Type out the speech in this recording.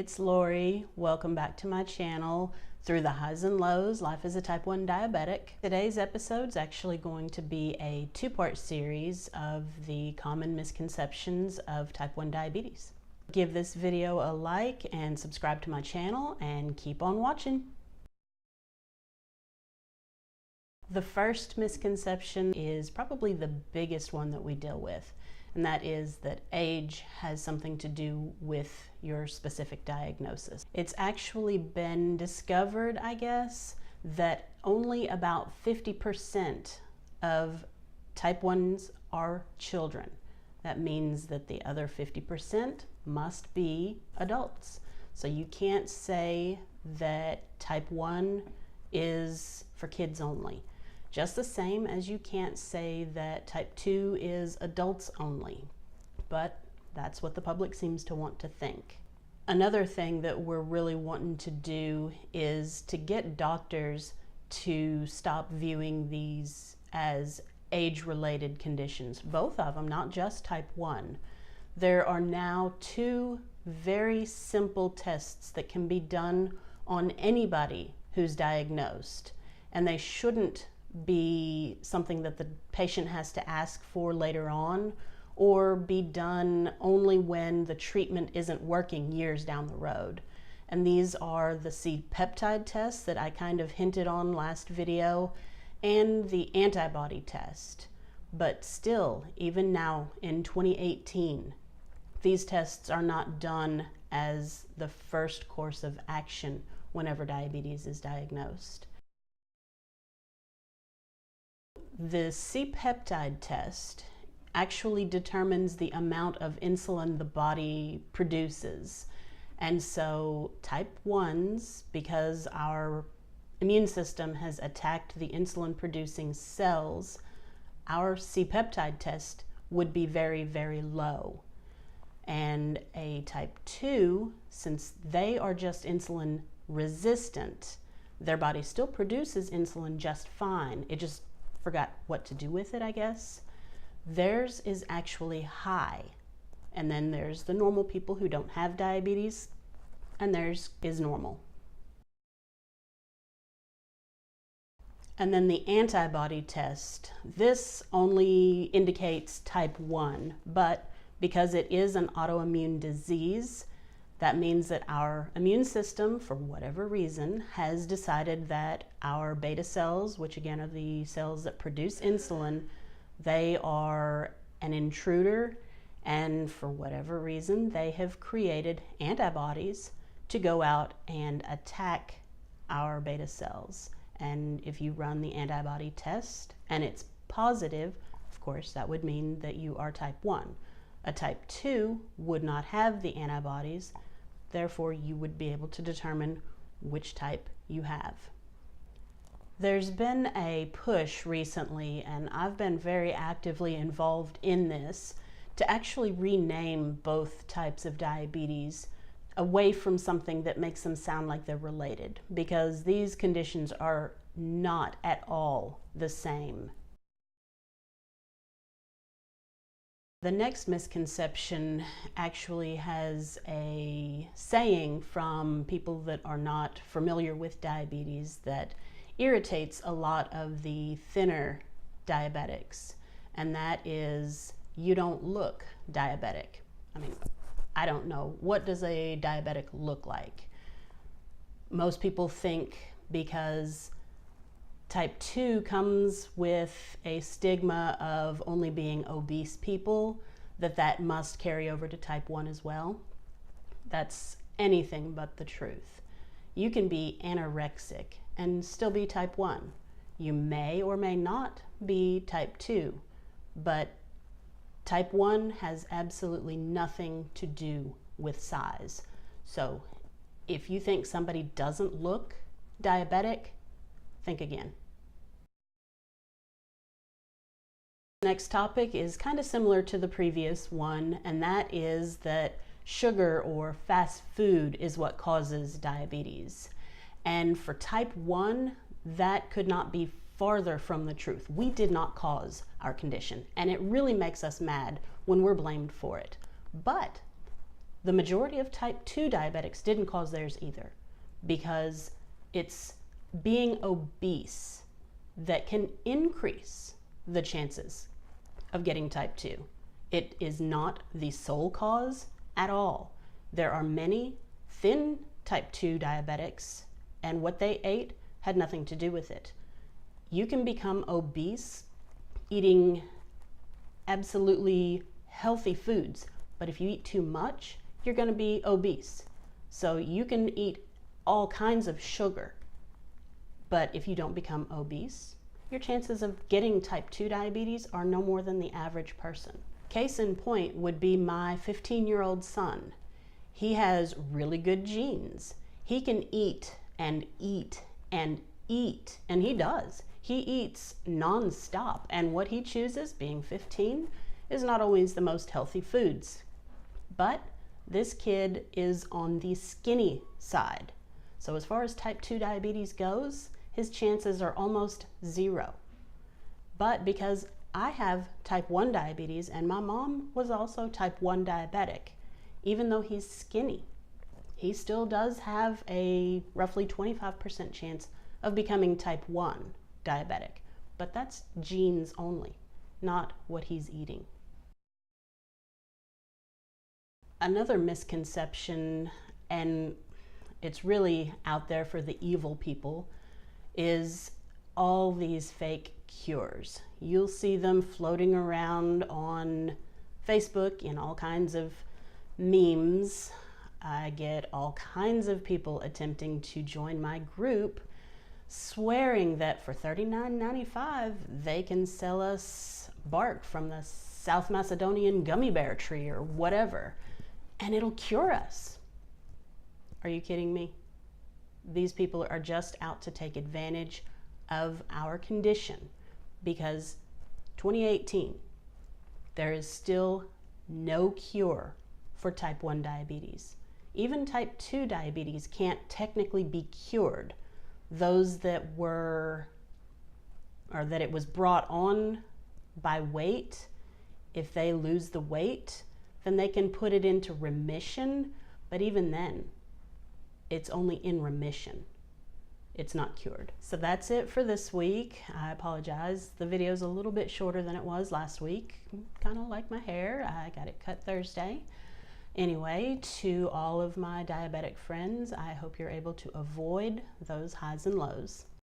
it's Lori. Welcome back to my channel. Through the highs and lows, life as a type 1 diabetic. Today's episode is actually going to be a two-part series of the common misconceptions of type 1 diabetes. Give this video a like and subscribe to my channel and keep on watching. The first misconception is probably the biggest one that we deal with, and that is that age has something to do with your specific diagnosis. It's actually been discovered, I guess, that only about 50% of type 1s are children. That means that the other 50% must be adults. So you can't say that type 1 is for kids only. Just the same as you can't say that type 2 is adults only, but that's what the public seems to want to think. Another thing that we're really wanting to do is to get doctors to stop viewing these as age-related conditions, both of them, not just type 1. There are now two very simple tests that can be done on anybody who's diagnosed, and they shouldn't be something that the patient has to ask for later on or be done only when the treatment isn't working years down the road. And these are the C-peptide test that I kind of hinted on last video and the antibody test. But still, even now in 2018, these tests are not done as the first course of action whenever diabetes is diagnosed. The C-peptide test actually determines the amount of insulin the body produces. And so type 1s, because our immune system has attacked the insulin producing cells, our C-peptide test would be very, very low. And a type 2, since they are just insulin resistant, their body still produces insulin just fine. It just forgot what to do with it, I guess. Theirs is actually high. And then there's the normal people who don't have diabetes, and theirs is normal. And then the antibody test. This only indicates type 1, but because it is an autoimmune disease, that means that our immune system, for whatever reason, has decided that our beta cells, which again are the cells that produce insulin, they are an intruder, and for whatever reason, they have created antibodies to go out and attack our beta cells. And if you run the antibody test and it's positive, of course, that would mean that you are type 1. A type 2 would not have the antibodies, therefore you would be able to determine which type you have. There's been a push recently, and I've been very actively involved in this, to actually rename both types of diabetes away from something that makes them sound like they're related, because these conditions are not at all the same. The next misconception actually has a saying from people that are not familiar with diabetes that irritates a lot of the thinner diabetics, and that is, you don't look diabetic. I mean, I don't know. What does a diabetic look like? Most people think because type 2 comes with a stigma of only being obese people, that must carry over to type 1 as well. That's anything but the truth. You can be anorexic and still be type 1. You may or may not be type 2, but type 1 has absolutely nothing to do with size. So if you think somebody doesn't look diabetic, think again. Next topic is kind of similar to the previous one, and that is that sugar or fast food is what causes diabetes. And for type 1, that could not be farther from the truth. We did not cause our condition, and it really makes us mad when we're blamed for it. But The majority of type 2 diabetics didn't cause theirs either, because it's being obese that can increase the chances of getting type 2. It is not the sole cause at all. There are many thin type 2 diabetics, and what they ate had nothing to do with it. You can become obese eating absolutely healthy foods, but if you eat too much, you're going to be obese. So you can eat all kinds of sugar, but if you don't become obese, your chances of getting type 2 diabetes are no more than the average person. Case in point would be my 15-year-old son. He has really good genes. He can eat and eat and eat, and he does. He eats non-stop, and what he chooses, being 15, is not always the most healthy foods. But this kid is on the skinny side. So as far as type 2 diabetes goes, his chances are almost zero. But because I have type 1 diabetes, and my mom was also type 1 diabetic, even though he's skinny, he still does have a roughly 25% chance of becoming type 1 diabetic. But that's genes only, not what he's eating. Another misconception, and it's really out there for the evil people, is all these fake cures. You'll see them floating around on Facebook in all kinds of memes. I get all kinds of people attempting to join my group, swearing that for $39.95 they can sell us bark from the South Macedonian gummy bear tree or whatever, and it'll cure us. Are you kidding me? These people are just out to take advantage of our condition, because 2018, there is still no cure for type 1 diabetes. Even type 2 diabetes can't technically be cured. Those that were, or that it was brought on by weight, if they lose the weight, then they can put it into remission, but even then, it's only in remission. It's not cured. So that's it for this week. I apologize. The video's a little bit shorter than it was last week. Kind of like my hair. I got it cut Thursday. Anyway, to all of my diabetic friends, I hope you're able to avoid those highs and lows.